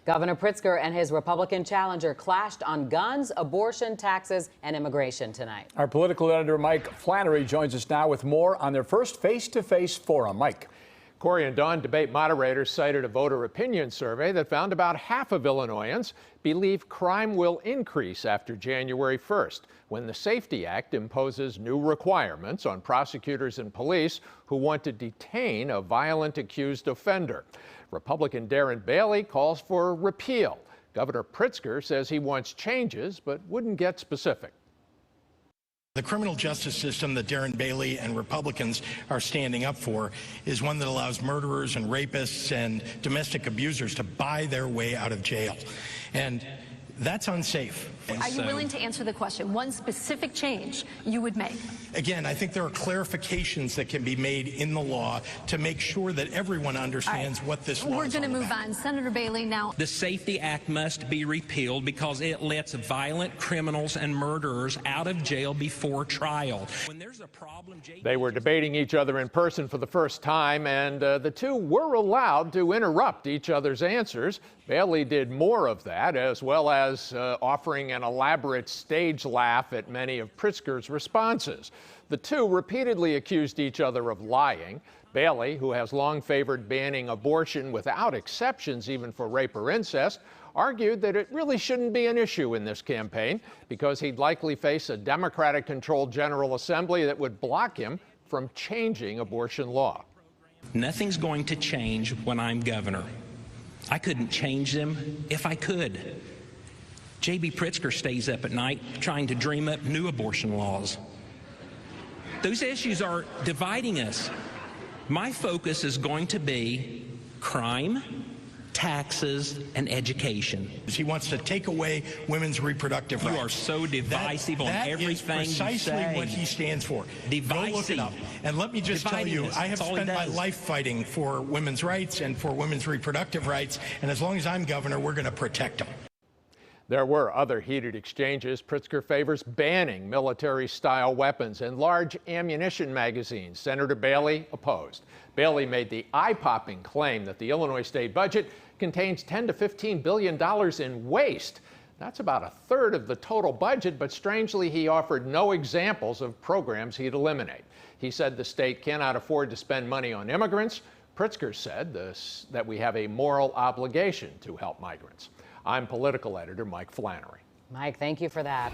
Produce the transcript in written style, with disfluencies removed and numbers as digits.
Governor Pritzker and his Republican challenger clashed on guns, abortion, taxes, and immigration tonight. Our political editor Mike Flannery joins us now with more on their first face-to-face forum. Mike. Corey and Dawn debate moderators cited a voter opinion survey that found about half of Illinoisans believe crime will increase after January 1st, when the Safety Act imposes new requirements on prosecutors and police who want to detain a violent accused offender. Republican Darren Bailey calls for repeal. Governor Pritzker says he wants changes but wouldn't get specific. The criminal justice system that Darren Bailey and Republicans are standing up for is one that allows murderers and rapists and domestic abusers to buy their way out of jail. And that's unsafe. Are you willing to answer the question? One specific change you would make? Again, I think there are clarifications that can be made in the law to make sure that everyone understands what this law is all about. We're going to move on. Senator Bailey, now. The Safety Act must be repealed because it lets violent criminals and murderers out of jail before trial. When there's a problem, they were debating each other in person for the first time, and the two were allowed to interrupt each other's answers. Bailey did more of that, as well as offering an elaborate stage laugh at many of Pritzker's responses. The two repeatedly accused each other of lying. Bailey, who has long favored banning abortion without exceptions even for rape or incest, argued that it really shouldn't be an issue in this campaign because he'd likely face a Democratic-controlled General Assembly that would block him from changing abortion law. Nothing's going to change when I'm governor. I couldn't change them if I could. J.B. Pritzker stays up at night trying to dream up new abortion laws. Those issues are dividing us. My focus is going to be crime, taxes, and education. He wants to take away women's reproductive rights. You are so divisive on everything you say. That is precisely what he stands for. Divisive. Go look it up. And let me just tell you, I have spent my life fighting for women's rights and for women's reproductive rights, and as long as I'm governor, we're going to protect them. There were other heated exchanges. Pritzker favors banning military-style weapons and large ammunition magazines. Senator Bailey opposed. Bailey made the eye-popping claim that the Illinois state budget contains $10 to $15 billion in waste. That's about a third of the total budget, but strangely, he offered no examples of programs he'd eliminate. He said the state cannot afford to spend money on immigrants. Pritzker said that we have a moral obligation to help migrants. I'm political editor Mike Flannery. Mike, thank you for that.